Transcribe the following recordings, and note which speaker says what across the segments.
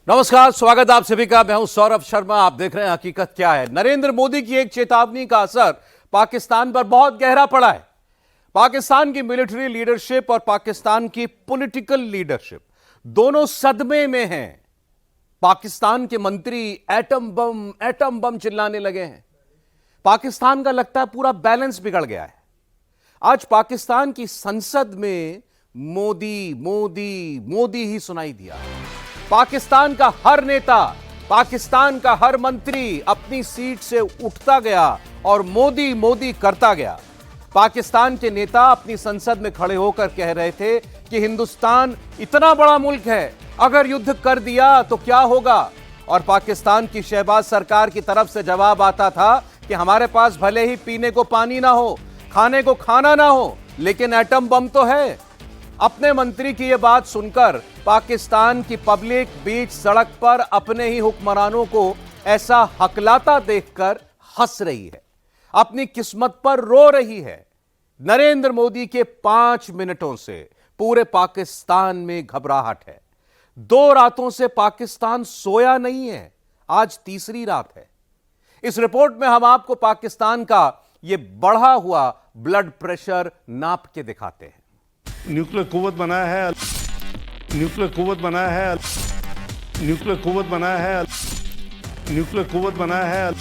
Speaker 1: नमस्कार, स्वागत आप सभी का। मैं हूं सौरभ शर्मा। आप देख रहे हैं हकीकत क्या है। नरेंद्र मोदी की एक चेतावनी का असर पाकिस्तान पर बहुत गहरा पड़ा है। पाकिस्तान की मिलिट्री लीडरशिप और पाकिस्तान की पॉलिटिकल लीडरशिप दोनों सदमे में हैं। पाकिस्तान के मंत्री एटम बम चिल्लाने लगे हैं। पाकिस्तान का लगता है पूरा बैलेंस बिगड़ गया है। आज पाकिस्तान की संसद में मोदी मोदी मोदी ही सुनाई दिया। पाकिस्तान का हर नेता, पाकिस्तान का हर मंत्री अपनी सीट से उठता गया और मोदी मोदी करता गया। पाकिस्तान के नेता अपनी संसद में खड़े होकर कह रहे थे कि हिंदुस्तान इतना बड़ा मुल्क है, अगर युद्ध कर दिया तो क्या होगा। और पाकिस्तान की शहबाज सरकार की तरफ से जवाब आता था कि हमारे पास भले ही पीने को पानी ना हो, खाने को खाना ना हो, लेकिन एटम बम तो है। अपने मंत्री की यह बात सुनकर पाकिस्तान की पब्लिक बीच सड़क पर अपने ही हुक्मरानों को ऐसा हकलाता देखकर हंस रही है, अपनी किस्मत पर रो रही है। नरेंद्र मोदी के 5 मिनटों से पूरे पाकिस्तान में घबराहट है। 2 रातों से पाकिस्तान सोया नहीं है, आज तीसरी रात है। इस रिपोर्ट में हम आपको पाकिस्तान का यह बढ़ा हुआ ब्लड प्रेशर नाप के दिखाते हैं।
Speaker 2: न्यूक्लियर कुव्वत बनाया है, न्यूक्लियर कुव्वत बनाया है, न्यूक्लियर कुव्वत बनाया है, न्यूक्लियर कुव्वत बनाया है।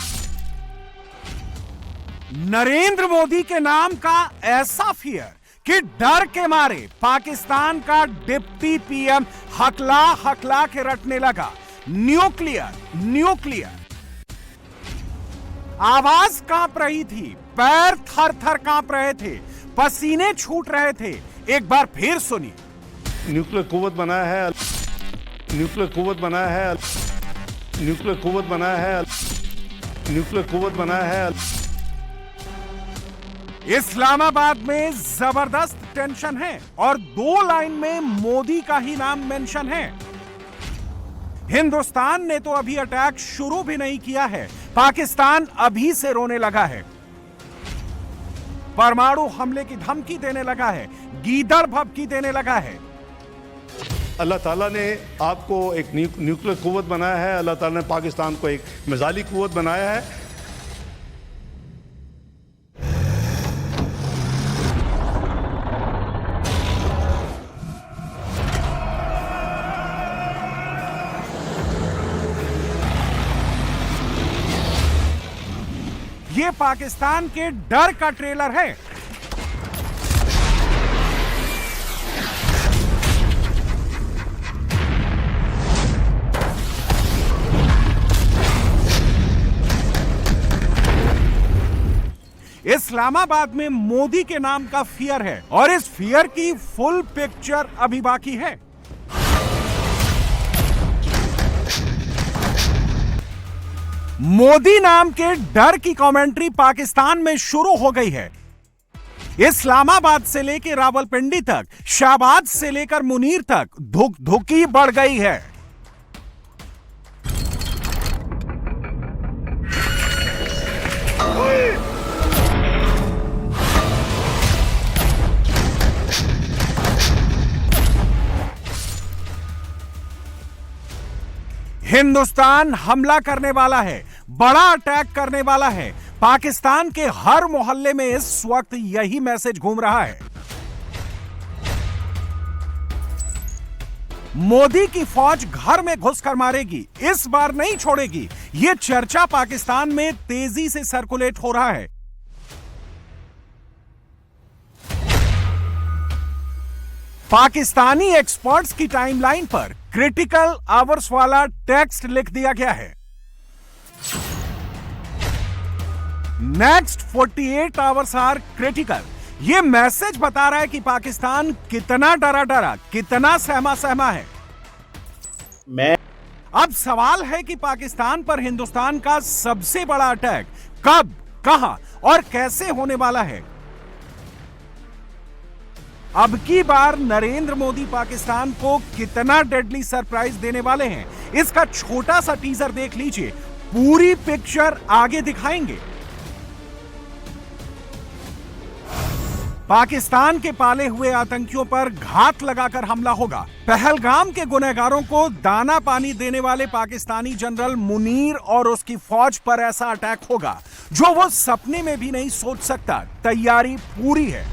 Speaker 3: नरेंद्र मोदी के नाम का ऐसा फियर कि डर के मारे पाकिस्तान का डिप्टी पीएम हकला हकला के रटने लगा, न्यूक्लियर न्यूक्लियर। आवाज कांप रही थी, पैर थर थर कांप रहे थे, पसीने छूट रहे थे। एक बार फिर सुनिए।
Speaker 2: न्यूक्लियर कुव्वत बनाया है, न्यूक्लियर कुव्वत बनाया है, न्यूक्लियर कुव्वत बनाया है, न्यूक्लियर कुव्वत बनाया है।
Speaker 3: इस्लामाबाद में जबरदस्त टेंशन है और 2 लाइन में मोदी का ही नाम मेंशन है। हिंदुस्तान ने तो अभी अटैक शुरू भी नहीं किया है, पाकिस्तान अभी से रोने लगा है, परमाणु हमले की धमकी देने लगा है, गीदड़ भभकी देने लगा है।
Speaker 2: अल्लाह ताला ने आपको एक न्यूक्लियर कुव्वत बनाया है, अल्लाह ताला ने पाकिस्तान को एक मिसाइली कुव्वत बनाया है।
Speaker 3: ये पाकिस्तान के डर का ट्रेलर है। इस्लामाबाद में मोदी के नाम का फियर है और इस फियर की फुल पिक्चर अभी बाकी है। मोदी नाम के डर की कमेंट्री पाकिस्तान में शुरू हो गई है। इस्लामाबाद से लेकर रावलपिंडी तक, शाहबाद से लेकर मुनीर तक धुक धुकी बढ़ गई है। हिंदुस्तान हमला करने वाला है, बड़ा अटैक करने वाला है। पाकिस्तान के हर मोहल्ले में इस वक्त यही मैसेज घूम रहा है। मोदी की फौज घर में घुसकर मारेगी, इस बार नहीं छोड़ेगी। यह चर्चा पाकिस्तान में तेजी से सर्कुलेट हो रहा है। पाकिस्तानी एक्सपर्ट्स की टाइमलाइन पर क्रिटिकल आवर्स वाला टेक्स्ट लिख दिया गया है। Next 48 hours are critical. यह मैसेज बता रहा है कि पाकिस्तान कितना डरा, कितना सहमा है। अब सवाल है कि पाकिस्तान पर हिंदुस्तान का सबसे बड़ा अटैक कब, कहां और कैसे होने वाला है। अब की बार नरेंद्र मोदी पाकिस्तान को कितना डेडली सरप्राइज देने वाले हैं, इसका छोटा सा टीजर देख लीजिए। पूरी पिक्चर आगे दिखाएंगे। पाकिस्तान के पाले हुए आतंकियों पर घात लगाकर हमला होगा। पहलगाम के गुनहगारों को दाना पानी देने वाले पाकिस्तानी जनरल मुनीर और उसकी फौज पर ऐसा अटैक होगा जो वो सपने में भी नहीं सोच सकता। तैयारी पूरी है।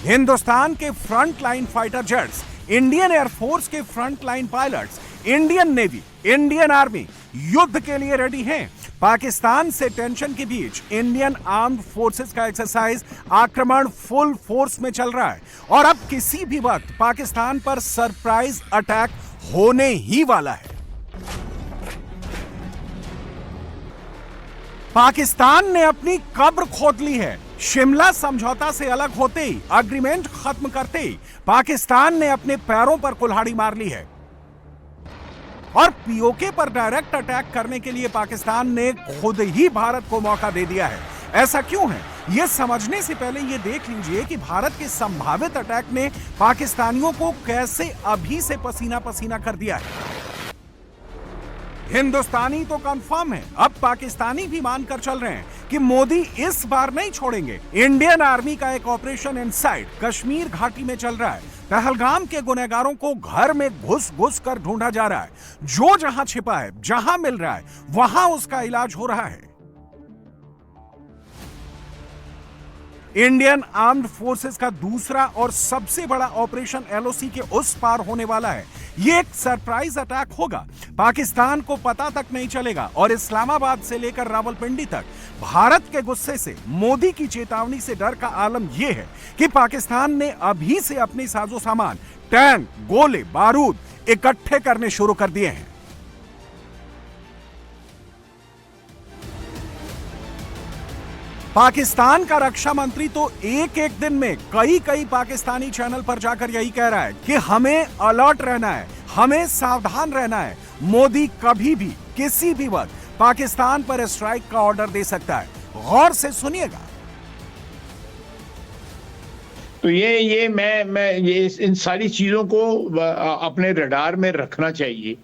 Speaker 3: हिंदुस्तान के front line fighter jets, Indian air force के front line pilots, Indian Navy, Indian Army युद्ध के लिए रेडी हैं। पाकिस्तान से टेंशन के बीच इंडियन आर्म्ड फोर्सेस का एक्सरसाइज आक्रमण फुल फोर्स में चल रहा है और अब किसी भी वक्त पाकिस्तान पर सरप्राइज अटैक होने ही वाला है। पाकिस्तान ने अपनी कब्र खोद ली है। शिमला समझौता से अलग होते ही, अग्रीमेंट खत्म करते ही पाकिस्तान ने अपने पैरों पर कुल्हाड़ी मार ली है और पीओके पर डायरेक्ट अटैक करने के लिए पाकिस्तान ने खुद ही भारत को मौका दे दिया है। ऐसा क्यों है, यह समझने से पहले यह देख लीजिए कि भारत के संभावित अटैक ने पाकिस्तानियों को कैसे अभी से पसीना पसीना कर दिया है। हिंदुस्तानी तो कंफर्म है, अब पाकिस्तानी भी मानकर चल रहे हैं कि मोदी इस बार नहीं छोड़ेंगे। इंडियन आर्मी का एक ऑपरेशन इनसाइड कश्मीर घाटी में चल रहा है। पहलगाम के गुनहगारों को घर में घुस घुस कर ढूंढा जा रहा है। जो जहां छिपा है, जहां मिल रहा है, वहां उसका इलाज हो रहा है। इंडियन आर्म्ड फोर्सेस का दूसरा और सबसे बड़ा ऑपरेशन एलओसी के उस पार होने वाला है। यह एक सरप्राइज अटैक होगा। पाकिस्तान को पता तक नहीं चलेगा और इस्लामाबाद से लेकर रावलपिंडी तक भारत के गुस्से से, मोदी की चेतावनी से डर का आलम यह है कि पाकिस्तान ने अभी से अपने साजो सामान, टैंक, गोले, बारूद इकट्ठे करने शुरू कर दिए हैं। पाकिस्तान का रक्षा मंत्री तो एक एक दिन में कई पाकिस्तानी चैनल पर जाकर यही कह रहा है कि हमें अलर्ट रहना है, हमें सावधान रहना है। मोदी कभी भी किसी भी वक्त पाकिस्तान पर स्ट्राइक का ऑर्डर दे सकता है। गौर से सुनिएगा।
Speaker 4: तो ये इन सारी चीजों को अपने रडार में रखना चाहिए।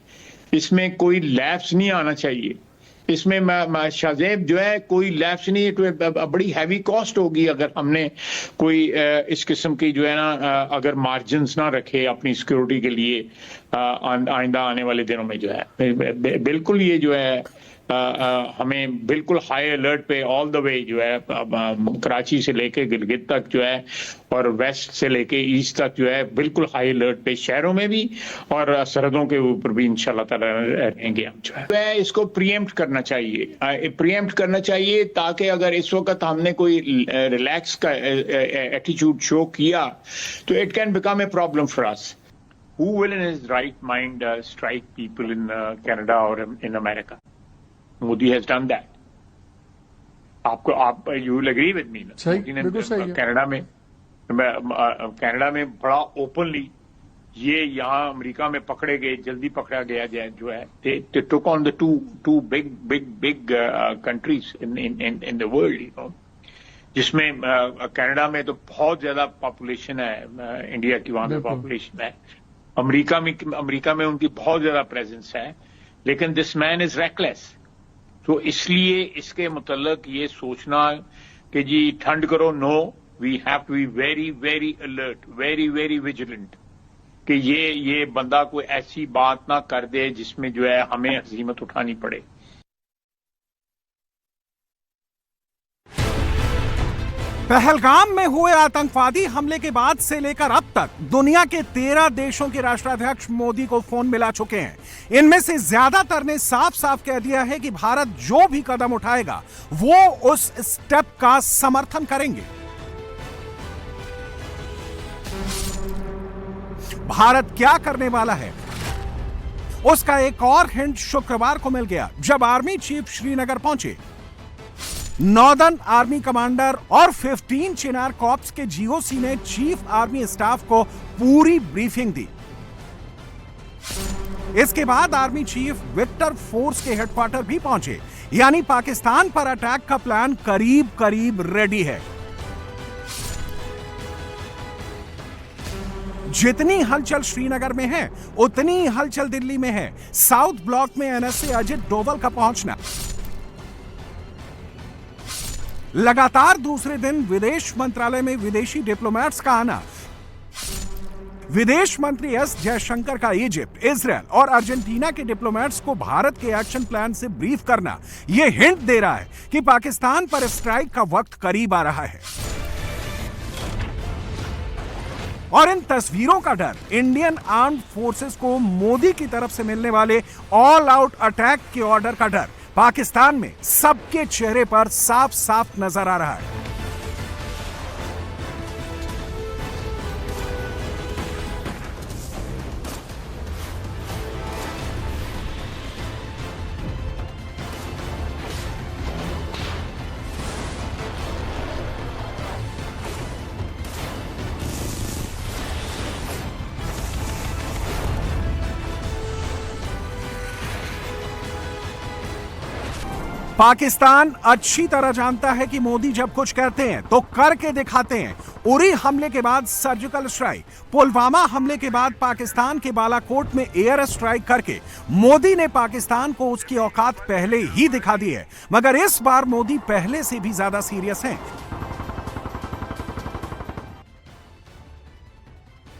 Speaker 4: इसमें कोई लैप्स नहीं आना चाहिए। इसमें शाहजेब जो है कोई लैप्स नहीं, तो बड़ी हैवी कॉस्ट होगी अगर हमने कोई इस किस्म की जो है ना अगर मार्जिन्स ना रखे अपनी सिक्योरिटी के लिए आइंदा आने वाले दिनों में जो है। बिल्कुल ये जो है हमें बिल्कुल हाई अलर्ट पे ऑल द वे जो है कराची से लेके गिलगित तक जो है और वेस्ट से लेके ईस्ट तक जो है बिल्कुल हाई अलर्ट पे शहरों में भी और सरहदों के ऊपर भी इंशाल्लाह ताला रहेंगे हम जो है। इसको प्रीएम्प्ट करना चाहिए ताकि अगर इस वक्त हमने कोई रिलैक्स का एटीट्यूड शो किया तो it can become a problem for us. Who will in his right mind strike people in Canada or in America? Modi has done that. आप you will agree with me. Modi ने Canada में बड़ा openly ये यहाँ America में पकड़े गए, जल्दी पकड़ा गया जो है। They took on the two big countries in the world, you know. जिसमें कनाडा में तो बहुत ज्यादा पॉपुलेशन है इंडिया की, वहां पे पॉपुलेशन है। अमेरिका में उनकी बहुत ज्यादा प्रेजेंस है, लेकिन दिस मैन इज रेकलेस। तो इसलिए इसके मुतल्लक ये सोचना कि जी ठंड करो, no, we have to be very very alert, very very vigilant कि ये बंदा कोई ऐसी बात ना कर दे जिसमें जो है हमें हज़ीमत उठानी पड़े।
Speaker 3: पहलगाम में हुए आतंकवादी हमले के बाद से लेकर अब तक दुनिया के 13 देशों के राष्ट्राध्यक्ष मोदी को फोन मिला चुके हैं। इनमें से ज्यादातर ने साफ साफ कह दिया है कि भारत जो भी कदम उठाएगा वो उस स्टेप का समर्थन करेंगे। भारत क्या करने वाला है उसका एक और हिंट शुक्रवार को मिल गया जब आर्मी चीफ श्रीनगर पहुंचे। नॉर्दर्न आर्मी कमांडर और 15 चिनार कॉर्प्स के जीओसी ने चीफ आर्मी स्टाफ को पूरी ब्रीफिंग दी। इसके बाद आर्मी चीफ विक्टर फोर्स के हेडक्वार्टर भी पहुंचे, यानी पाकिस्तान पर अटैक का प्लान करीब करीब रेडी है। जितनी हलचल श्रीनगर में है उतनी ही हलचल दिल्ली में है। साउथ ब्लॉक में एनएसए अजित डोवल का पहुंचना, लगातार दूसरे दिन विदेश मंत्रालय में विदेशी डिप्लोमेट्स का आना, विदेश मंत्री एस जयशंकर का इजिप्ट, इजरायल और अर्जेंटीना के डिप्लोमेट्स को भारत के एक्शन प्लान से ब्रीफ करना, यह हिंट दे रहा है कि पाकिस्तान पर स्ट्राइक का वक्त करीब आ रहा है। और इन तस्वीरों का डर इंडियन आर्म्ड फोर्सेस को मोदी की तरफ से मिलने वाले ऑल आउट अटैक के ऑर्डर का डर पाकिस्तान में सबके चेहरे पर साफ साफ नजर आ रहा है। पाकिस्तान अच्छी तरह जानता है कि मोदी जब कुछ कहते हैं तो करके दिखाते हैं। उरी हमले के बाद सर्जिकल स्ट्राइक, पुलवामा हमले के बाद पाकिस्तान के बालाकोट में एयर स्ट्राइक करके मोदी ने पाकिस्तान को उसकी औकात पहले ही दिखा दी है। मगर इस बार मोदी पहले से भी ज्यादा सीरियस हैं।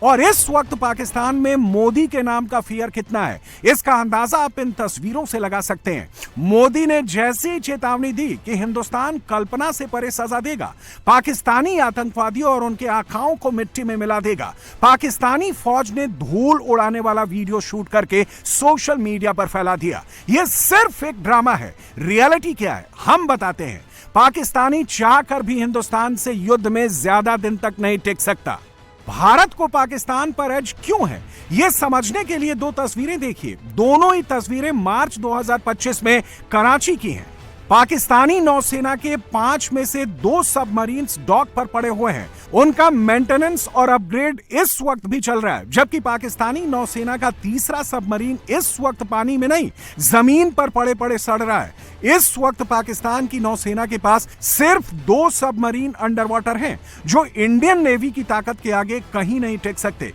Speaker 3: और इस वक्त पाकिस्तान में मोदी के नाम का फियर कितना है, इसका अंदाजा आप इन तस्वीरों से लगा सकते हैं। मोदी ने जैसी चेतावनी दी कि हिंदुस्तान कल्पना से परे सजा देगा, पाकिस्तानी आतंकवादियों और उनके आकाओं को मिट्टी में मिला देगा, पाकिस्तानी फौज ने धूल उड़ाने वाला वीडियो शूट करके सोशल मीडिया पर फैला दिया। यह सिर्फ एक ड्रामा है। रियलिटी क्या है हम बताते हैं। पाकिस्तानी चाहकर भी हिंदुस्तान से युद्ध में ज्यादा दिन तक नहीं टिक सकता। भारत को पाकिस्तान पर एज क्यों है, यह समझने के लिए दो तस्वीरें देखिए। दोनों ही तस्वीरें मार्च 2025 में कराची की हैं। पाकिस्तानी नौसेना के 5 में से 2 सबमरीन्स डॉक पर पड़े हुए हैं। उनका मेंटेनेंस और अपग्रेड इस वक्त भी चल रहा है, जबकि पाकिस्तानी नौसेना का तीसरा सबमरीन इस वक्त पानी में नहीं, जमीन पर पड़े पड़े सड़ रहा है। इस वक्त पाकिस्तान की नौसेना के पास सिर्फ 2 सबमरीन अंडर वाटर हैं, जो इंडियन नेवी की ताकत के आगे कहीं नहीं टिक सकते।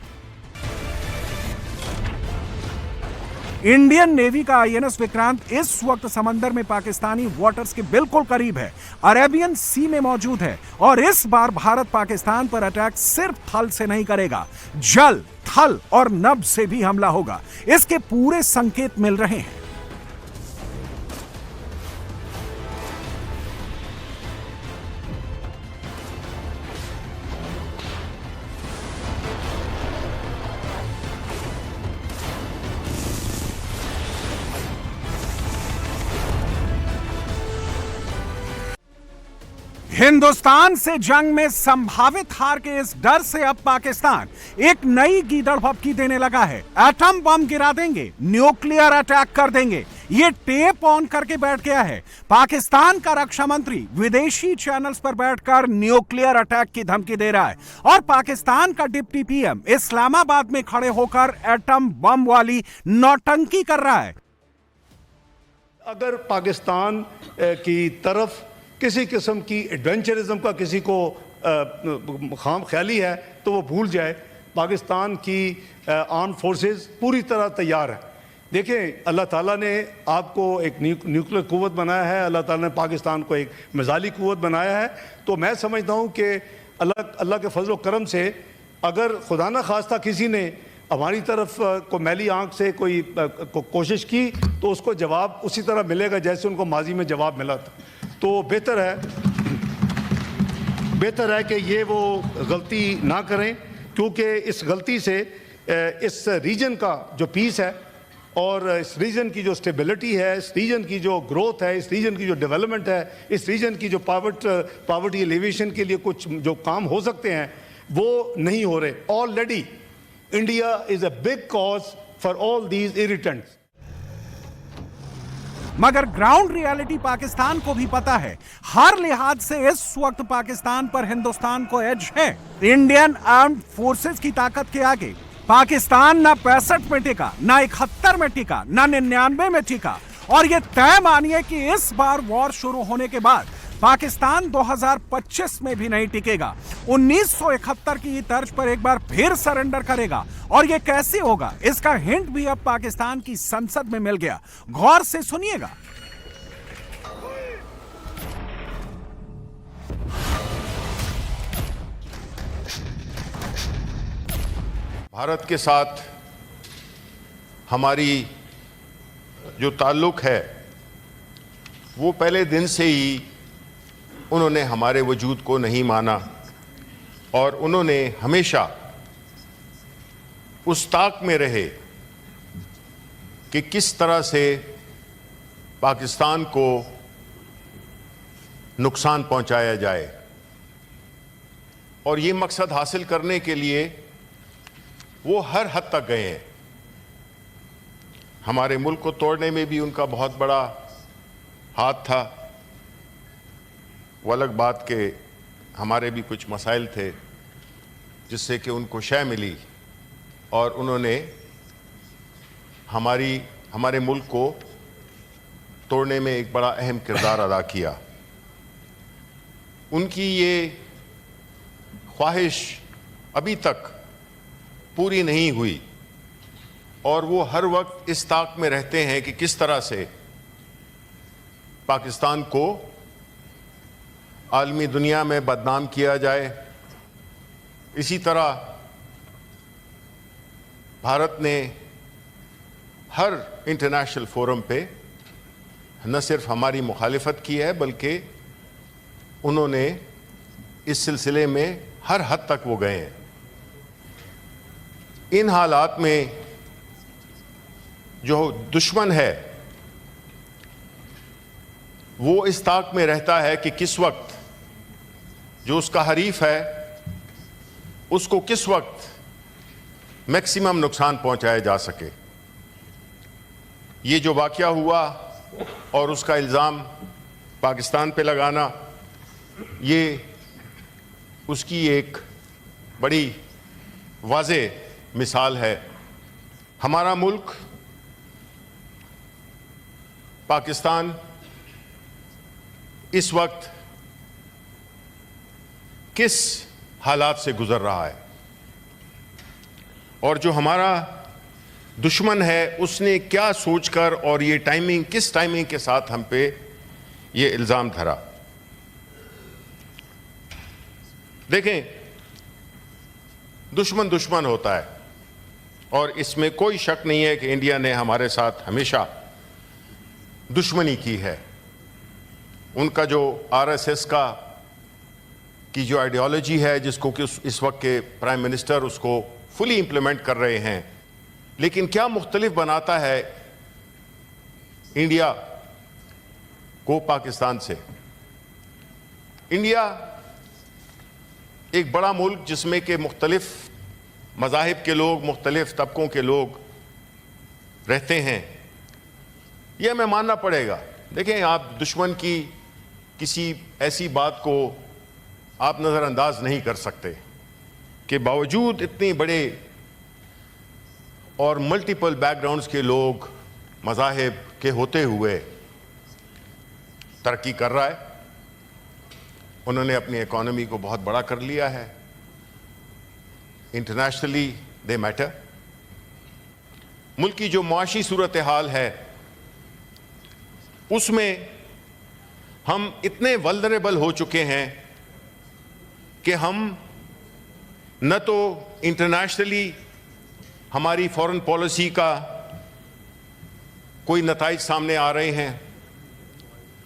Speaker 3: इंडियन नेवी का आईएनएस विक्रांत इस वक्त समंदर में पाकिस्तानी वाटर्स के बिल्कुल करीब है, अरेबियन सी में मौजूद है। और इस बार भारत पाकिस्तान पर अटैक सिर्फ थल से नहीं करेगा, जल, थल और नभ से भी हमला होगा। इसके पूरे संकेत मिल रहे हैं। हिंदुस्तान से जंग में संभावित हार के इस डर से अब पाकिस्तान एक नई गीदड़ भभकी देने लगा है। एटम बम गिरा देंगे, न्यूक्लियर अटैक कर देंगे, ये टेप ऑन करके बैठ गया है। पाकिस्तान का रक्षा मंत्री विदेशी चैनल्स पर बैठकर न्यूक्लियर अटैक की धमकी दे रहा है और पाकिस्तान का डिप्टी पीएम इस्लामाबाद में खड़े होकर एटम बम वाली नौटंकी कर रहा है।
Speaker 2: अगर पाकिस्तान की तरफ किसी किस्म की एडवेंचरिज्म का किसी को खाम ख्याली है तो वो भूल जाए। पाकिस्तान की आर्म्ड फोर्सेस पूरी तरह तैयार है। देखें, अल्लाह ताला ने आपको एक न्यूक्लियर कुव्वत बनाया है, अल्लाह ताला ने पाकिस्तान को एक मिसाइली कुव्वत बनाया है। तो मैं समझता हूँ कि अल्लाह के फजल करम से अगर खुदा न खास्ता किसी ने हमारी तरफ को मैली आंख से कोई कोशिश की तो उसको जवाब उसी तरह मिलेगा जैसे उनको माजी में जवाब मिला था। तो बेहतर है कि ये वो गलती ना करें, क्योंकि इस गलती से इस रीजन का जो पीस है और इस रीजन की जो स्टेबिलिटी है, इस रीजन की जो ग्रोथ है, इस रीजन की जो डेवलपमेंट है, इस रीजन की जो पॉवर्टी एलिवेशन के लिए कुछ जो काम हो सकते हैं वो नहीं हो रहे। Already India is a big cause for all these irritants.
Speaker 3: मगर ग्राउंड रियलिटी पाकिस्तान को भी पता है। हर लिहाज से इस वक्त पाकिस्तान पर हिंदुस्तान को एज है। इंडियन आर्म्ड फोर्सेस की ताकत के आगे पाकिस्तान ना 65 में टिका, ना 71 में टिका, ना 99 में टिका। और यह तय मानिए कि इस बार वॉर शुरू होने के बाद पाकिस्तान 2025 में भी नहीं टिकेगा। 1971 की तर्ज पर एक बार फिर सरेंडर करेगा, और यह कैसे होगा इसका हिंट भी अब पाकिस्तान की संसद में मिल गया। गौर से सुनिएगा।
Speaker 5: भारत के साथ हमारी जो ताल्लुक है वो पहले दिन से ही उन्होंने हमारे वजूद को नहीं माना, और उन्होंने हमेशा उस ताक में रहे कि किस तरह से पाकिस्तान को नुकसान पहुंचाया जाए, और ये मकसद हासिल करने के लिए वो हर हद तक गए हैं। हमारे मुल्क को तोड़ने में भी उनका बहुत बड़ा हाथ था। वो अलग बात के हमारे भी कुछ मसाइल थे जिससे कि उनको शय मिली, और उन्होंने हमारे मुल्क को तोड़ने में एक बड़ा अहम किरदार अदा किया। उनकी ये ख्वाहिश अभी तक पूरी नहीं हुई, और वो हर वक्त इस ताक में रहते हैं कि किस तरह से पाकिस्तान को आलमी दुनिया में बदनाम किया जाए। इसी तरह भारत ने हर इंटरनेशनल फोरम पे न सिर्फ हमारी मुखालिफत की है, बल्कि उन्होंने इस सिलसिले में हर हद तक वो गए हैं। इन हालात में जो दुश्मन है वो इस ताक में रहता है कि किस वक्त जो उसका हरीफ है उसको किस वक्त मैक्सिमम नुकसान पहुंचाया जा सके। ये जो वाकया हुआ और उसका इल्ज़ाम पाकिस्तान पे लगाना, ये उसकी एक बड़ी वाज़े मिसाल है। हमारा मुल्क पाकिस्तान इस वक्त किस हालात से गुजर रहा है, और जो हमारा दुश्मन है उसने क्या सोचकर और ये टाइमिंग किस टाइमिंग के साथ हम पे ये इल्ज़ाम धरा। देखें, दुश्मन दुश्मन होता है, और इसमें कोई शक नहीं है कि इंडिया ने हमारे साथ हमेशा दुश्मनी की है। उनका जो आरएसएस की जो आइडियोलॉजी है, जिसको कि इस वक्त के प्राइम मिनिस्टर उसको फुली इंप्लीमेंट कर रहे हैं, लेकिन क्या मुख्तलिफ बनाता है इंडिया को पाकिस्तान से। इंडिया एक बड़ा मुल्क जिसमें के मुख्तलिफ मज़ाहिब के लोग, मुख्तलिफ तबकों के लोग रहते हैं, यह हमें मानना पड़ेगा। देखें, आप दुश्मन की किसी ऐसी बात को आप नज़रअंदाज नहीं कर सकते कि बावजूद इतने बड़े और मल्टीपल बैकग्राउंड्स के लोग, मज़ाहिब के होते हुए तरक्की कर रहा है। उन्होंने अपनी इकोनॉमी को बहुत बड़ा कर लिया है। इंटरनेशनली दे मैटर। मुल्क की जो मुआशी सूरत हाल है उसमें हम इतने वल्नरेबल हो चुके हैं कि हम न तो इंटरनेशनली हमारी फॉरेन पॉलिसी का कोई नताइज सामने आ रहे हैं।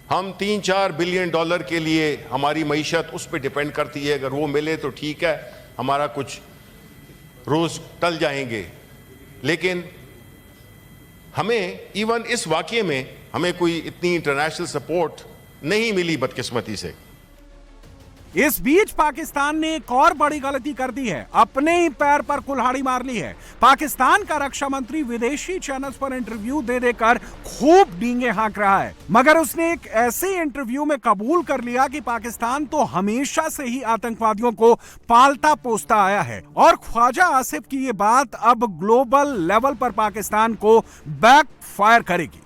Speaker 5: हम 3-4 बिलियन डॉलर के लिए हमारी मईशत उस पर डिपेंड करती है। अगर वो मिले तो ठीक है, हमारा कुछ रोज़ टल जाएंगे, लेकिन हमें इवन इस वाक़ये में हमें कोई इतनी इंटरनेशनल सपोर्ट नहीं मिली, बदकिस्मती से।
Speaker 3: इस बीच पाकिस्तान ने एक और बड़ी गलती कर दी है, अपने ही पैर पर कुल्हाड़ी मार ली है। पाकिस्तान का रक्षा मंत्री विदेशी चैनल्स पर इंटरव्यू दे देकर खूब डींगे हाँक रहा है, मगर उसने एक ऐसे इंटरव्यू में कबूल कर लिया कि पाकिस्तान तो हमेशा से ही आतंकवादियों को पालता पोसता आया है, और ख्वाजा आसिफ की ये बात अब ग्लोबल लेवल पर पाकिस्तान को बैकफायर करेगी।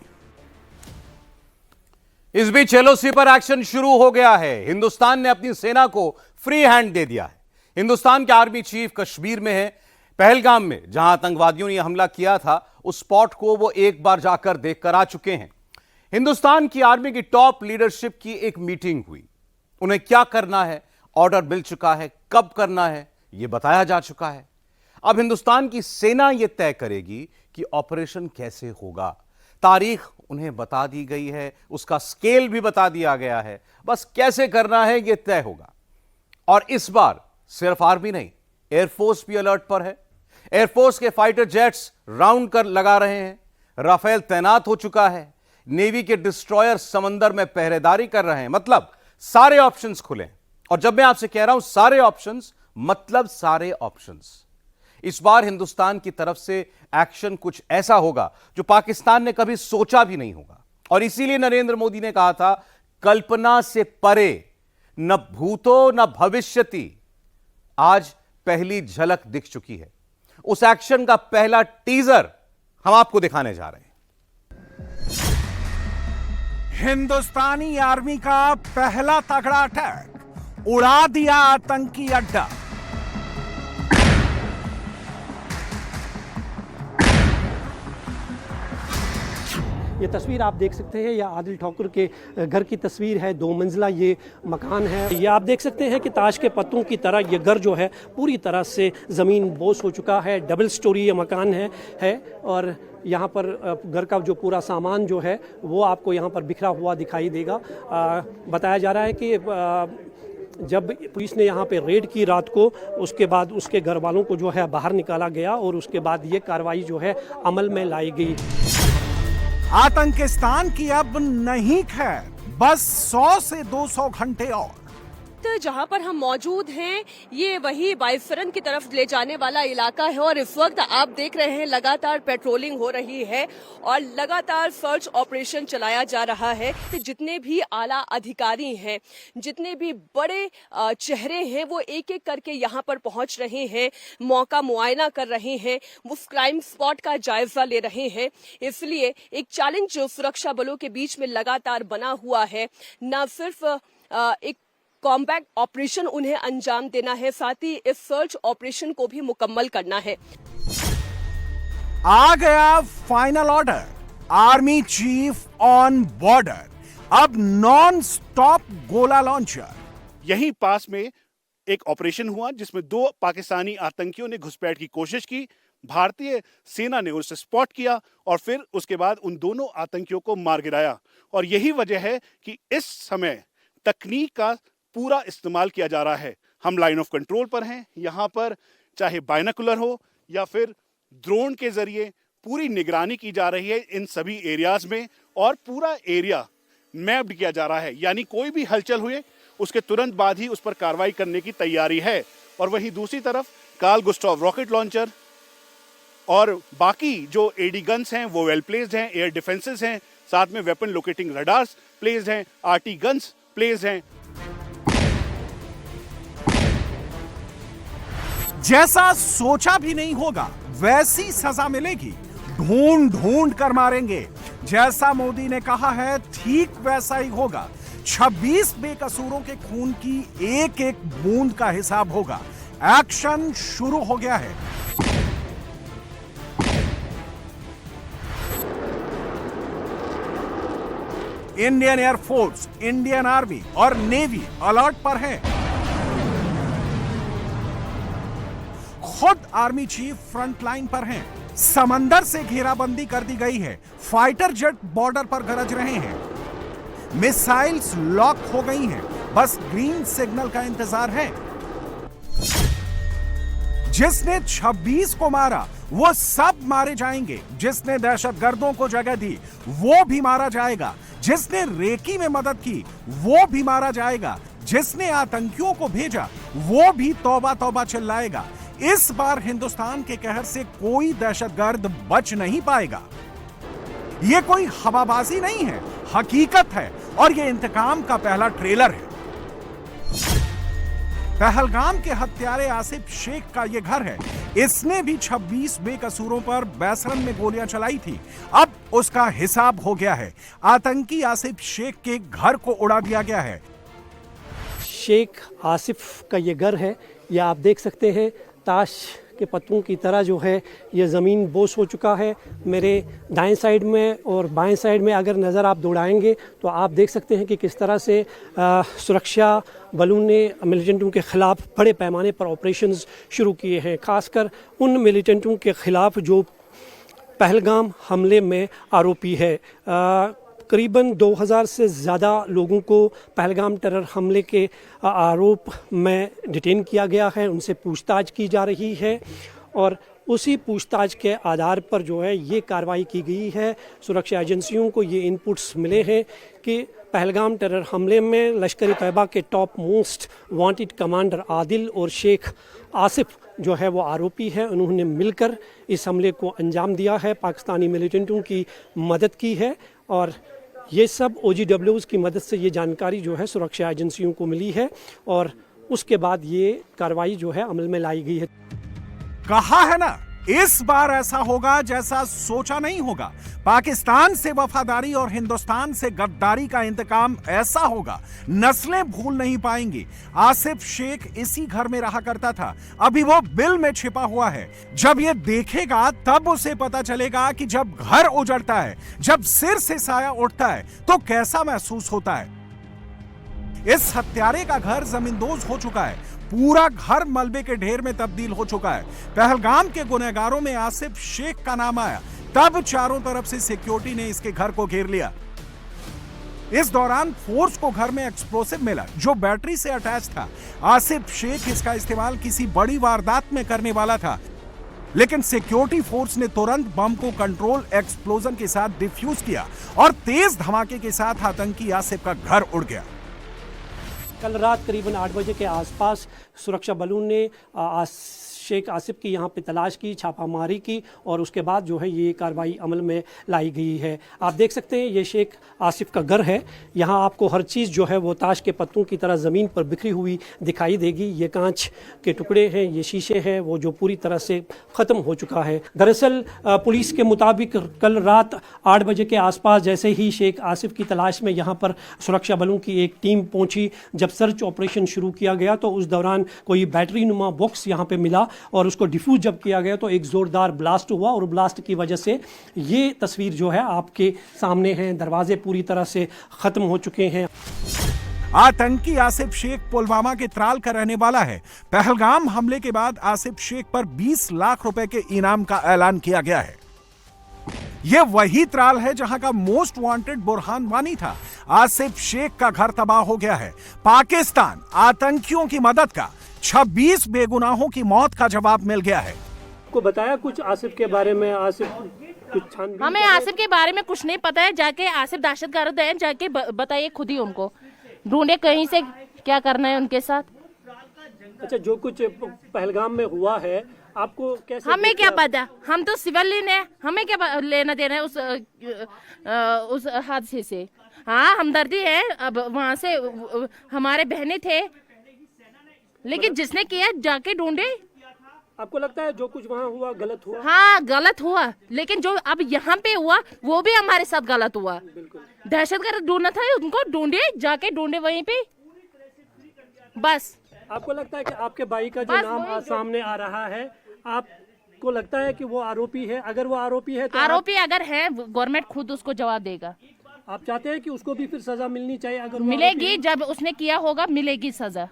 Speaker 1: इस बीच एलओसी पर एक्शन शुरू हो गया है। हिंदुस्तान ने अपनी सेना को फ्री हैंड दे दिया है। हिंदुस्तान के आर्मी चीफ कश्मीर में है। पहलगाम में जहां आतंकवादियों ने हमला किया था, उस स्पॉट को वो एक बार जाकर देखकर आ चुके हैं। हिंदुस्तान की आर्मी की टॉप लीडरशिप की एक मीटिंग हुई। उन्हें क्या करना है, ऑर्डर मिल चुका है, कब करना है यह बताया जा चुका है। अब हिंदुस्तान की सेना यह तय करेगी कि ऑपरेशन कैसे होगा। तारीख उन्हें बता दी गई है, उसका स्केल भी बता दिया गया है, बस कैसे करना है यह तय होगा। और इस बार सिर्फ आर्मी नहीं, एयरफोर्स भी अलर्ट पर है। एयरफोर्स के फाइटर जेट्स राउंड कर लगा रहे हैं। राफेल तैनात हो चुका है। नेवी के डिस्ट्रॉयर समंदर में पहरेदारी कर रहे हैं। मतलब सारे ऑप्शंस खुले हैं। और जब मैं आपसे कह रहा हूं सारे ऑप्शंस, मतलब सारे ऑप्शंस। इस बार हिंदुस्तान की तरफ से एक्शन कुछ ऐसा होगा जो पाकिस्तान ने कभी सोचा भी नहीं होगा। और इसीलिए नरेंद्र मोदी ने कहा था, कल्पना से परे, न भूतो न भविष्यति। आज पहली झलक दिख चुकी है। उस एक्शन का पहला टीजर हम आपको दिखाने जा रहे हैं।
Speaker 3: हिंदुस्तानी आर्मी का पहला तगड़ा अटैक, उड़ा दिया आतंकी अड्डा।
Speaker 6: ये तस्वीर आप देख सकते हैं, यह आदिल ठाकुर के घर की तस्वीर है। 2 मंजिला ये मकान है। ये आप देख सकते हैं कि ताश के पत्तों की तरह ये घर जो है पूरी तरह से ज़मीन बोस हो चुका है। डबल स्टोरी ये मकान है और यहाँ पर घर का जो पूरा सामान जो है वो आपको यहाँ पर बिखरा हुआ दिखाई देगा। बताया जा रहा है कि जब पुलिस ने यहाँ पे रेड की रात को, उसके बाद उसके घर वालों को जो है बाहर निकाला गया और उसके बाद ये कार्रवाई जो है अमल में लाई गई।
Speaker 3: आतंकिस्तान की अब नहीं खैर, बस 100 से 200 घंटे और।
Speaker 7: जहां पर हम मौजूद हैं, ये वही बाइफरन की तरफ ले जाने वाला इलाका है और इस वक्त आप देख रहे हैं लगातार पेट्रोलिंग हो रही है और लगातार सर्च ऑपरेशन चलाया जा रहा है। जितने भी आला अधिकारी हैं, जितने भी बड़े चेहरे हैं, वो एक एक करके यहाँ पर पहुंच रहे हैं, मौका मुआयना कर रहे हैं, वो क्राइम स्पॉट का जायजा ले रहे हैं। इसलिए एक चैलेंज सुरक्षा बलों के बीच में लगातार बना हुआ है। न सिर्फ एक कॉम्बैट ऑपरेशन उन्हें अंजाम देना है, साथ ही इस सर्च ऑपरेशन को भी मुकम्मल करना है।
Speaker 3: आ गया final order, army chief on border. अब नॉन स्टॉप गोला लॉन्चर।
Speaker 8: यहीं पास में एक ऑपरेशन हुआ जिसमें 2 पाकिस्तानी आतंकियों ने घुसपैठ की कोशिश की। भारतीय सेना ने उसे स्पॉट किया और फिर उसके बाद उन दोनों आतंकियों को मार गिराया। और यही वजह है कि इस समय तकनीक का पूरा इस्तेमाल किया जा रहा है। हम लाइन ऑफ कंट्रोल पर हैं। यहाँ पर चाहे बाइनोकुलर हो या फिर ड्रोन के जरिए पूरी निगरानी की जा रही है इन सभी एरियाज में और पूरा एरिया मैप्ड किया जा रहा है। यानी कोई भी हलचल हुए उसके तुरंत बाद ही उस पर कार्रवाई करने की तैयारी है। और वहीं दूसरी तरफ कार्ल गुस्टाव रॉकेट लॉन्चर और बाकी जो एडी गन्स हैं वो वेल प्लेस्ड हैं, एयर डिफेंसेस हैं, साथ में वेपन लोकेटिंग रडार्स प्लेस्ड हैं, आरटी गन्स प्लेस्ड हैं।
Speaker 3: जैसा सोचा भी नहीं होगा वैसी सजा मिलेगी। ढूंढ ढूंढ कर मारेंगे। जैसा मोदी ने कहा है ठीक वैसा ही होगा। 26 बेकसूरों के खून की एक एक बूंद का हिसाब होगा। एक्शन शुरू हो गया है। इंडियन एयरफोर्स, इंडियन आर्मी और नेवी अलर्ट पर है। खुद आर्मी चीफ फ्रंट लाइन पर हैं। समंदर से घेराबंदी कर दी गई है। फाइटर जेट बॉर्डर पर गरज रहे हैं। मिसाइल्स लॉक हो गई हैं। बस ग्रीन सिग्नल का इंतजार है। जिसने 26 को मारा वो सब मारे जाएंगे। जिसने दहशतगर्दों को जगह दी वो भी मारा जाएगा। जिसने रेकी में मदद की वो भी मारा जाएगा। जिसने आतंकियों को भेजा वो भी तौबा तौबा चिल्लाएगा। इस बार हिंदुस्तान के कहर से कोई दहशतगर्द बच नहीं पाएगा। यह कोई हवाबाजी नहीं है, हकीकत है और यह इंतकाम का पहला ट्रेलर है। पहलगाम के हत्यारे आसिफ शेख का यह घर है। इसने भी 26 बेकसूरों पर बैसरन में गोलियां चलाई थी। अब उसका हिसाब हो गया है। आतंकी आसिफ शेख के घर को उड़ा दिया गया है।
Speaker 6: शेख आसिफ का ये घर है, यह आप देख सकते हैं ताश के पत्तों की तरह जो है ये ज़मीन बोस हो चुका है। मेरे दाएं साइड में और बाएं साइड में अगर नज़र आप दौड़ाएंगे तो आप देख सकते हैं कि किस तरह से सुरक्षा बलों ने मिलिटेंटों के ख़िलाफ़ बड़े पैमाने पर ऑपरेशंस शुरू किए हैं, खासकर उन मिलिटेंटों के ख़िलाफ़ जो पहलगाम हमले में आरोपी है। करीबन 2000 से ज़्यादा लोगों को पहलगाम टेरर हमले के आरोप में डिटेन किया गया है, उनसे पूछताछ की जा रही है और उसी पूछताछ के आधार पर जो है ये कार्रवाई की गई है। सुरक्षा एजेंसियों को ये इनपुट्स मिले हैं कि पहलगाम टेरर हमले में लश्कर तैयबा के top most wanted commander Adil और शेख आसिफ जो है वो आरोपी है, उन्होंने मिलकर इस हमले को अंजाम दिया है, पाकिस्तानी मिलिटेंटों की मदद की है और ये सब OGWs की मदद से ये जानकारी जो है सुरक्षा एजेंसियों को मिली है और उसके बाद ये कार्रवाई जो है अमल में लाई गई है।
Speaker 3: कहा है ना, इस बार ऐसा होगा जैसा सोचा नहीं होगा। पाकिस्तान से वफादारी और हिंदुस्तान से गद्दारी का इंतकाम ऐसा होगा, नस्लें भूल नहीं पाएंगी। आसिफ शेख इसी घर में रहा करता था, अभी वो बिल में छिपा हुआ है। जब ये देखेगा तब उसे पता चलेगा कि जब घर उजड़ता है, जब सिर से साया उठता है तो कैसा महसूस होता है। इस हत्यारे का घर जमींदोज हो चुका है, पूरा घर मलबे के ढेर में तब्दील हो चुका है। पहलगाम के गुनहगारों में आसिफ शेख का नाम आया, तब चारों तरफ से सिक्योरिटी ने इसके घर को घेर लिया। इस दौरान फोर्स को घर में एक्सप्लोसिव मिला जो बैटरी से अटैच था। आसिफ शेख इसका इस्तेमाल किसी बड़ी वारदात में करने वाला था, लेकिन सिक्योरिटी फोर्स ने तुरंत बम को कंट्रोल एक्सप्लोजन के साथ डिफ्यूज किया और तेज धमाके के साथ आतंकी आसिफ का घर उड़ गया।
Speaker 6: कल रात करीबन 8 बजे के आसपास सुरक्षा बलों ने शेख आसिफ की यहाँ पे तलाश की, छापामारी की और उसके बाद जो है ये कार्रवाई अमल में लाई गई है। आप देख सकते हैं ये शेख आसिफ का घर है, यहाँ आपको हर चीज़ जो है वो ताश के पत्तों की तरह ज़मीन पर बिखरी हुई दिखाई देगी। ये कांच के टुकड़े हैं, ये शीशे हैं वो जो पूरी तरह से ख़त्म हो चुका है। दरअसल पुलिस के मुताबिक कल रात 8 बजे के आसपास जैसे ही शेख आसिफ की तलाश में यहाँ पर सुरक्षा बलों की एक टीम पहुँची, जब सर्च ऑपरेशन शुरू किया गया तो उस दौरान कोई बैटरी नुमा बॉक्स यहाँ पर मिला और उसको डिफ्यूज जब किया गया तो एक जोरदार ब्लास्ट हुआ और ब्लास्ट की वजह से ये तस्वीर जो है आपके सामने है, दरवाजे पूरी तरह से खत्म हो चुके हैं।
Speaker 3: आतंकी आसिफ शेख पुलवामा के त्राल का रहने वाला है। पहलगाम हमले के बाद आसिफ शेख पर 20 लाख रुपए के इनाम का ऐलान किया गया है। यह वही त्राल है जहां का मोस्ट वांटेड बुरहान वानी था। आसिफ शेख का घर तबाह हो गया है। पाकिस्तान आतंकियों की मदद का 26 बेगुनाहों की मौत का जवाब मिल गया है।
Speaker 6: को बताया कुछ आसिफ के बारे में? आसिफ कुछ
Speaker 9: हमें आसिफ के बारे में कुछ नहीं पता है। जाके आसिफ दहशतगर्द है, जाके बताइए खुद ही, उनको ढूंढे कहीं से, क्या करना है उनके साथ।
Speaker 6: अच्छा, जो कुछ पहलगाम में हुआ है आपको कैसे?
Speaker 9: हमें क्या पता, हम तो सिविलियन है, हमें क्या लेना देना है उस हादसे से। हाँ, हमदर्दी है, अब वहाँ से हमारे बहने थे, लेकिन जिसने किया जाके ढूंढे।
Speaker 6: आपको लगता है जो कुछ वहाँ हुआ गलत हुआ?
Speaker 9: हाँ, गलत हुआ, लेकिन जो अब यहाँ पे हुआ वो भी हमारे साथ गलत हुआ। दहशतगर्द ढूंढना था, उनको ढूंढे, जाके ढूंढे वहीं पे, बस।
Speaker 6: आपको लगता है कि आपके भाई का जो नाम सामने आ रहा है, आपको लगता है कि वो आरोपी है? अगर वो आरोपी है तो
Speaker 9: आरोपी अगर है, गवर्नमेंट खुद उसको जवाब देगा।
Speaker 6: आप चाहते हैं कि उसको भी फिर सजा मिलनी चाहिए? अगर
Speaker 9: मिलेगी, जब उसने किया होगा मिलेगी सजा।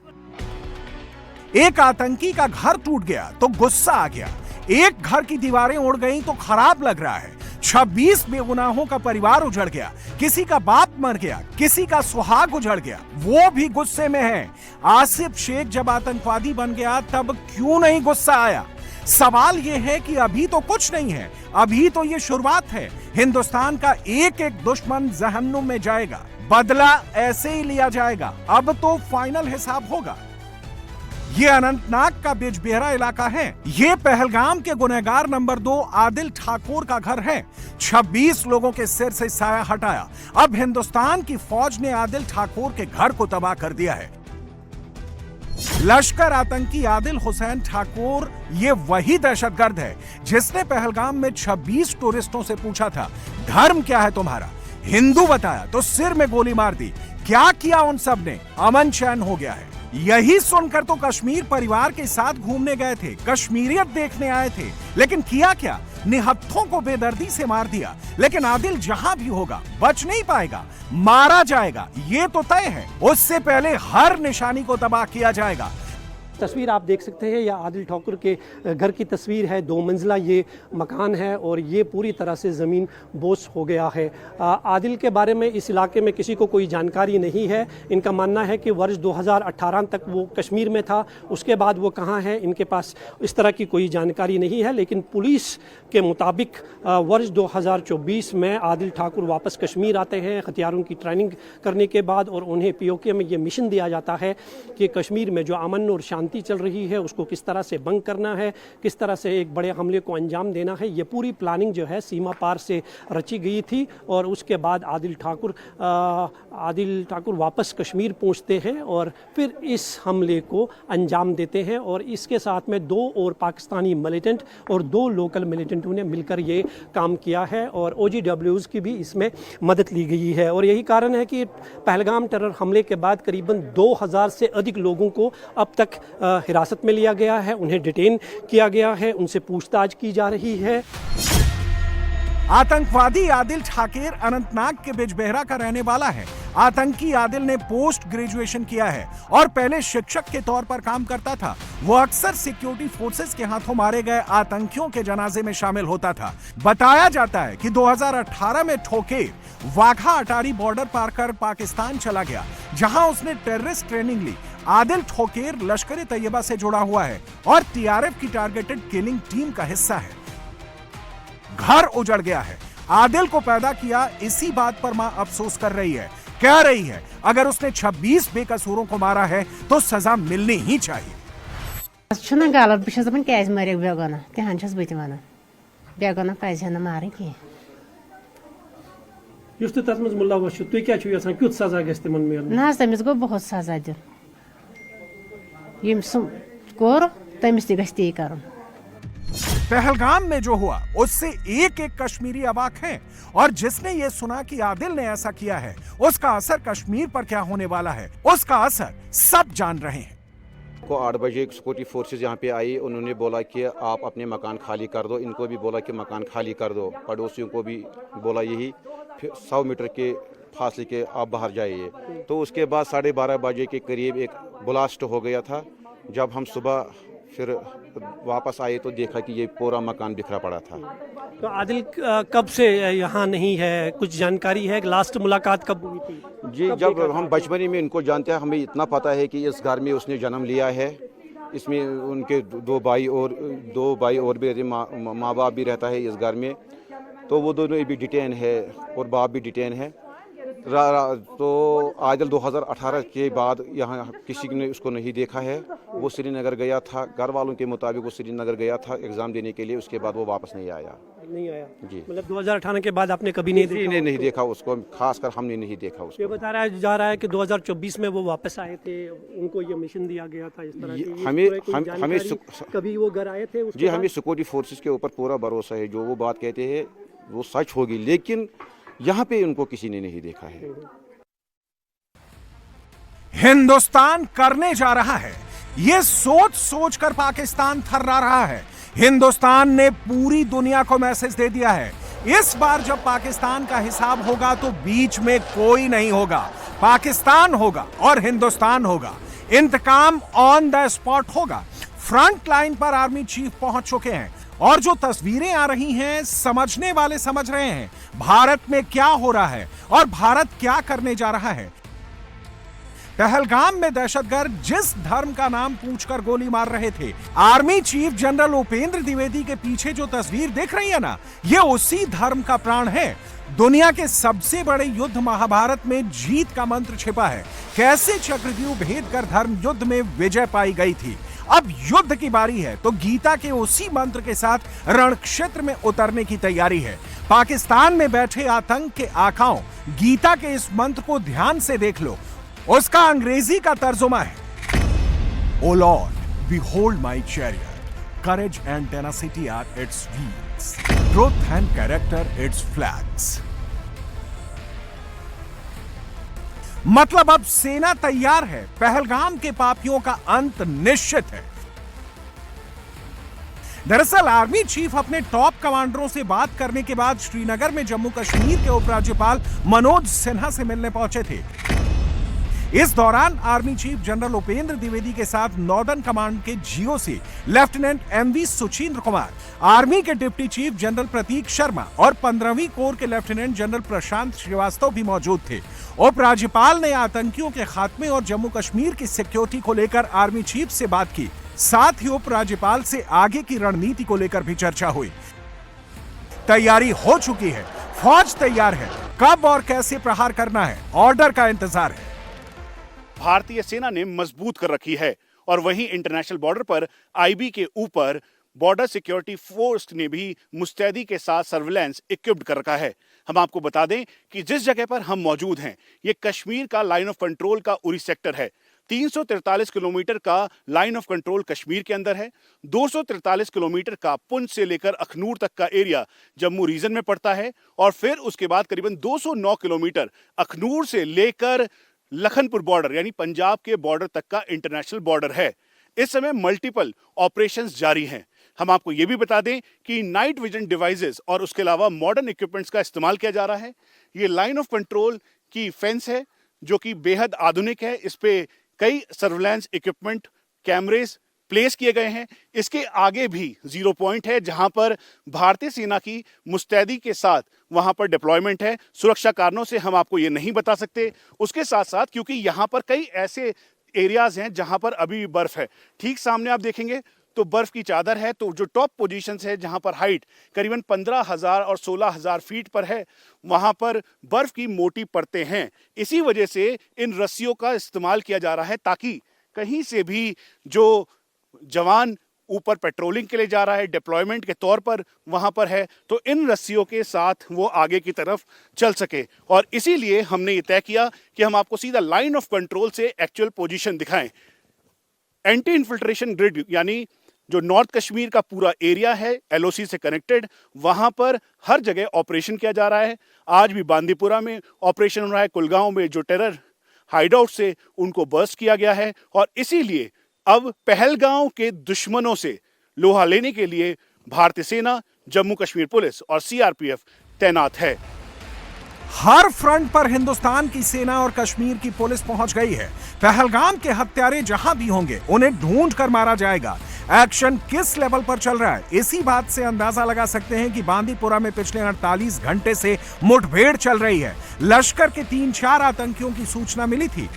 Speaker 3: एक आतंकी का घर टूट गया तो गुस्सा आ गया, एक घर की दीवारें उड़ गई तो खराब लग रहा है। 26 बेगुनाहों का परिवार उजड़ गया, किसी का बाप मर गया, किसी का सुहाग उजड़ गया, वो भी गुस्से में है। आसिफ शेख जब आतंकवादी बन गया तब क्यों नहीं गुस्सा आया? सवाल ये है कि अभी तो कुछ नहीं है, अभी तो ये शुरुआत है। हिंदुस्तान का एक एक दुश्मन जहन्नुम में जाएगा, बदला ऐसे ही लिया जाएगा। अब तो फाइनल हिसाब होगा। ये अनंतनाग का बिजबेहरा इलाका है। ये पहलगाम के गुनहगार नंबर 2 आदिल ठाकुर का घर है। 26 लोगों के सिर से साया हटाया। अब हिंदुस्तान की फौज ने आदिल ठाकुर के घर को तबाह कर दिया है। लश्कर आतंकी आदिल हुसैन ठाकुर ये वही दहशतगर्द है जिसने पहलगाम में 26 टूरिस्टों से पूछा था धर्म क्या है तुम्हारा, हिंदू बताया तो सिर में गोली मार दी। क्या किया उन सब ने, अमन चैन हो गया है। यही सुनकर तो कश्मीर परिवार के साथ घूमने गए थे, कश्मीरियत देखने आए थे, लेकिन किया क्या, निहत्थों को बेदर्दी से मार दिया। लेकिन आदिल जहां भी होगा बच नहीं पाएगा, मारा जाएगा, ये तो तय है। उससे पहले हर निशानी को तबाह किया जाएगा।
Speaker 6: तस्वीर आप देख सकते हैं, यह आदिल ठाकुर के घर की तस्वीर है। 2 मंजिला ये मकान है और ये पूरी तरह से ज़मीन बोझ हो गया है। आदिल के बारे में इस इलाके में किसी को कोई जानकारी नहीं है। इनका मानना है कि वर्ष 2018 तक वो कश्मीर में था, उसके बाद वो कहाँ है इनके पास इस तरह की कोई जानकारी नहीं है। लेकिन पुलिस के मुताबिक वर्ष 2024 में आदिल ठाकुर वापस कश्मीर आते हैं हथियारों की ट्रेनिंग करने के बाद, और उन्हें POK में ये मिशन दिया जाता है कि कश्मीर में जो अमन और शांति चल रही है उसको किस तरह से भंग करना है, किस तरह से एक बड़े हमले को अंजाम देना है। ये पूरी प्लानिंग जो है सीमा पार से रची गई थी। और उसके बाद आदिल ठाकुर वापस कश्मीर पहुंचते हैं और फिर इस हमले को अंजाम देते हैं। और इसके साथ में 2 और पाकिस्तानी मिलिटेंट और 2 लोकल मिलिटेंटों ने मिलकर ये काम किया है और OGWs की भी इसमें मदद ली गई है। और यही कारण है कि पहलगाम टेरर हमले के बाद करीबन 2000 से अधिक लोगों को अब तक हिरासत में लिया गया है, उन्हें डिटेन किया गया है, उनसे पूछताछ की जा रही है।
Speaker 3: आतंकवादी आदिल ठाकुर अनंतनाग के बिजबेहरा का रहने वाला है। आतंकी आदिल ने पोस्ट ग्रेजुएशन किया है और पहले शिक्षक के तौर पर काम करता था। वो अक्सर सिक्योरिटी फोर्सेस के हाथों मारे गए आतंकियों के जनाजे में शामिल होता था। बताया जाता है कि 2018 में ठोकेर वाघा अटारी बॉर्डर पार कर पाकिस्तान चला गया, जहां उसने टेररिस्ट ट्रेनिंग ली। आदिल ठोकेर लश्कर तैयबा से जुड़ा हुआ है और TRF की टारगेटेड किलिंग टीम का हिस्सा है। घर उजड़ गया है। आदिल को पैदा किया, इसी बात पर मां अफसोस कर रही है, कह रही है अगर उसने 26 बेकसूरों को मारा है तो सजा मिलनी ही चाहिए।
Speaker 10: गलत बन क्या मर बेगोना तहन बत वन बेगोना पजन मार कह ना तमिस गो बहुत सजा दिन यम कोर तमिस ती ती कर।
Speaker 3: पहलगाम में जो हुआ उससे एक एक कश्मीरी अवाक है और जिसने ये सुना कि आदिल ने ऐसा किया है उसका असर कश्मीर पर क्या होने वाला है उसका असर सब जान रहे हैं।
Speaker 11: को 8 बजे सिक्योरिटी फोर्सेस यहाँ पे आई, उन्होंने बोला कि आप अपने मकान खाली कर दो। इनको भी बोला कि मकान खाली कर दो, पड़ोसियों को भी बोला यही, फिर 100 मीटर के फासले के आप बाहर जाइए। तो उसके बाद 12:30 बजे के करीब एक ब्लास्ट हो गया था। जब हम सुबह फिर वापस आए तो देखा कि ये पूरा मकान बिखरा पड़ा था।
Speaker 6: तो आदिल कब से यहाँ नहीं है, कुछ जानकारी है? लास्ट मुलाकात कब हुई थी?
Speaker 11: जी, जब हम बचपन में इनको जानते हैं, हमें इतना पता है कि इस घर में उसने जन्म लिया है। इसमें उनके 2 भाई और भी रहते, माँ बाप भी रहता है इस घर में। तो वो दोनों भी डिटेन है और बाप भी डिटेन है। तो आदिल 2018 के बाद यहाँ किसी ने उसको नहीं देखा है। वो श्रीनगर गया था, घर वालों के मुताबिक वो श्रीनगर गया था एग्जाम देने के लिए, उसके बाद वो वापस नहीं आया जी।
Speaker 6: मतलब 2018 के बाद आपने कभी नहीं देखा
Speaker 11: उसको, खासकर हमने नहीं देखा उसको।
Speaker 6: ये बता जा रहा है कि 2024 में वो वापस आए थे, उनको ये मिशन दिया गया था इस तरह की।
Speaker 11: हमें
Speaker 6: कभी वो घर आए थे
Speaker 11: जी, हमें सिक्योरिटी फोर्सेस के ऊपर पूरा भरोसा है, जो वो बात कहते हैं वो सच होगी, लेकिन यहाँ पे उनको किसी ने नहीं देखा है।
Speaker 3: हिंदुस्तान करने जा रहा है, ये सोच सोच कर पाकिस्तान थर्रा रहा है। हिंदुस्तान ने पूरी दुनिया को मैसेज दे दिया है, इस बार जब पाकिस्तान का हिसाब होगा तो बीच में कोई नहीं होगा। पाकिस्तान होगा और हिंदुस्तान होगा। इंतकाम ऑन द स्पॉट होगा। फ्रंट लाइन पर आर्मी चीफ पहुंच चुके हैं और जो तस्वीरें आ रही हैं, समझने वाले समझ रहे हैं भारत में क्या हो रहा है और भारत क्या करने जा रहा है। पहलगाम में दहशतगर्द जिस धर्म का नाम पूछकर गोली मार रहे थे, army chief general Upendra Dwivedi के पीछे जो तस्वीर देख रही है ना, ये उसी धर्म का प्राण है। दुनिया के सबसे बड़े युद्ध महाभारत में जीत का मंत्र छिपा है। कैसे चक्रव्यूह भेद कर धर्म युद्ध में विजय पाई गई थी। अब युद्ध की बारी है तो गीता के उसी मंत्र के साथ रण क्षेत्र में उतरने की तैयारी है। पाकिस्तान में बैठे आतंक के आकाओं, गीता के इस मंत्र को ध्यान से देख लो। उसका अंग्रेजी का तर्जुमा है, O Lord, behold my chariot. Courage and tenacity are its wheels. Truth and character its flags. मतलब अब सेना तैयार है, पहलगाम के पापियों का अंत निश्चित है। दरअसल आर्मी चीफ अपने टॉप कमांडरों से बात करने के बाद श्रीनगर में जम्मू कश्मीर के उपराज्यपाल मनोज सिन्हा से मिलने पहुंचे थे। इस दौरान army chief general Upendra Dwivedi के साथ नॉर्दर्न कमांड के GOC lieutenant MV Suchindra Kumar, army के deputy chief general Prateek Sharma और 15वीं कोर के लेफ्टिनेंट जनरल प्रशांत श्रीवास्तव भी मौजूद थे। उपराज्यपाल ने आतंकियों के खात्मे और जम्मू कश्मीर की सिक्योरिटी को लेकर आर्मी चीफ से बात की। साथ ही उपराज्यपाल से आगे की रणनीति को लेकर भी चर्चा हुई। तैयारी हो चुकी है, फौज तैयार है, कब और कैसे प्रहार करना है, ऑर्डर का इंतजार है।
Speaker 8: भारतीय सेना ने मजबूत कर रखी है और वहीं इंटरनेशनल बॉर्डर पर आईबी के ऊपर बॉर्डर सिक्योरिटी फोर्स ने भी मुस्तैदी के साथ सर्विलांस इक्विप्ड कर रखा है। हम आपको बता दें कि जिस जगह पर हम मौजूद हैं, ये कश्मीर का लाइन ऑफ कंट्रोल का उरी सेक्टर है। 343 किलोमीटर का लाइन ऑफ कंट्रोल कश्मीर के अंदर है। 243 किलोमीटर का पुंछ से लेकर अखनूर तक का एरिया जम्मू रीजन में पड़ता है और फिर उसके बाद करीबन 209 किलोमीटर अखनूर से लेकर लखनपुर बॉर्डर यानी पंजाब के बॉर्डर तक का इंटरनेशनल बॉर्डर है। इस समय मल्टीपल ऑपरेशंस जारी हैं। हम आपको यह भी बता दें कि नाइट विजन डिवाइसेस और उसके अलावा मॉडर्न इक्विपमेंट्स का इस्तेमाल किया जा रहा है। ये लाइन ऑफ कंट्रोल की फेंस है जो कि बेहद आधुनिक है। इस पे कई सर्विलांस इक्विपमेंट, कैमरेज प्लेस किए गए हैं। इसके आगे भी 0 पॉइंट है जहां पर भारतीय सेना की मुस्तैदी के साथ वहां पर डिप्लॉयमेंट है। सुरक्षा कारणों से हम आपको ये नहीं बता सकते। उसके साथ साथ क्योंकि यहां पर कई ऐसे एरियाज हैं जहां पर अभी भी बर्फ है। ठीक सामने आप देखेंगे तो बर्फ की चादर है। तो जो टॉप पोजीशंस है जहां पर हाइट करीबन 15,000 और 16,000 फीट पर है, वहां पर बर्फ की मोटी परतें हैं। इसी वजह से इन रस्सियों का इस्तेमाल किया जा रहा है ताकि कहीं से भी जो जवान ऊपर पेट्रोलिंग के लिए जा रहा है, डिप्लॉयमेंट के तौर पर वहां पर है, तो इन रस्सियों के साथ वो आगे की तरफ चल सके। और इसीलिए हमने ये तय किया कि हम आपको सीधा लाइन ऑफ कंट्रोल से एक्चुअल पोजीशन दिखाएं। एंटी इन्फिल्ट्रेशन ग्रिड यानी जो नॉर्थ कश्मीर का पूरा एरिया है एलओसी से कनेक्टेड, वहां पर हर जगह ऑपरेशन किया जा रहा है। आज भी बांदीपुरा में ऑपरेशन हो रहा है। कुलगांव में जो टेरर हाइडआउट से उनको बर्स्ट किया गया है और इसीलिए अब पहलगांव के दुश्मनों से लोहा लेने के लिए भारतीय सेना, जम्मू कश्मीर पुलिस और सीआरपीएफ तैनात है।
Speaker 3: हर फ्रंट पर हिंदुस्तान की सेना और कश्मीर की पुलिस पहुंच गई है। पहलगाम के हत्यारे जहां भी होंगे उन्हें ढूंढ कर मारा जाएगा। एक्शन किस लेवल पर चल रहा है, इसी बात से अंदाजा लगा सकते हैं कि बांदीपुरा में पिछले 48 घंटे से मुठभेड़ चल रही है। लश्कर के 3-4 आतंकियों की सूचना मिली थी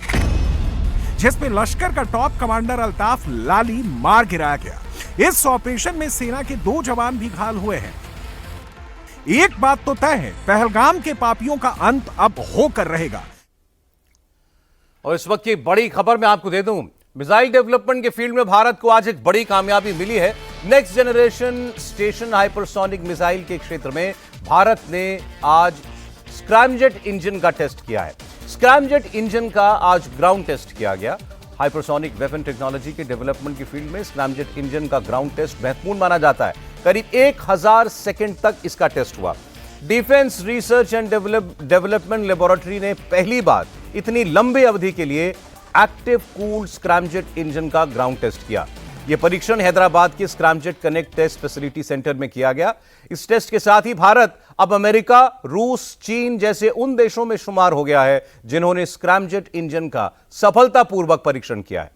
Speaker 3: जिसमें लश्कर का टॉप कमांडर अल्ताफ लाली मार गिराया गया। इस ऑपरेशन में सेना के 2 जवान भी घायल हुए हैं। एक बात तो तय है, पहलगाम के पापियों का अंत अब होकर रहेगा।
Speaker 1: और इस वक्त की बड़ी खबर मैं आपको दे दूं, मिसाइल डेवलपमेंट के फील्ड में भारत को आज एक बड़ी कामयाबी मिली है। Next generation station hypersonic missile के क्षेत्र में भारत ने आज स्क्रैमजेट इंजन का टेस्ट किया है। स्क्रैमजेट इंजन का आज ग्राउंड टेस्ट किया गया। हाइपरसोनिक वेपन टेक्नोलॉजी के डेवलपमेंट की फील्ड में स्क्रैमजेट इंजन का ग्राउंड टेस्ट महत्वपूर्ण माना जाता है। करीब 1000 सेकंड तक इसका टेस्ट हुआ। Defence research and development laboratory ने पहली बार इतनी लंबी अवधि के लिए एक्टिव कूल्ड स्क्रैमजेट इंजन का ग्राउंड टेस्ट किया। यह परीक्षण हैदराबाद के scramjet connect test facility centre में किया गया। इस टेस्ट के साथ ही भारत अब अमेरिका, रूस, चीन जैसे उन देशों में शुमार हो गया है जिन्होंने स्क्रैमजेट इंजन का सफलतापूर्वक परीक्षण किया है।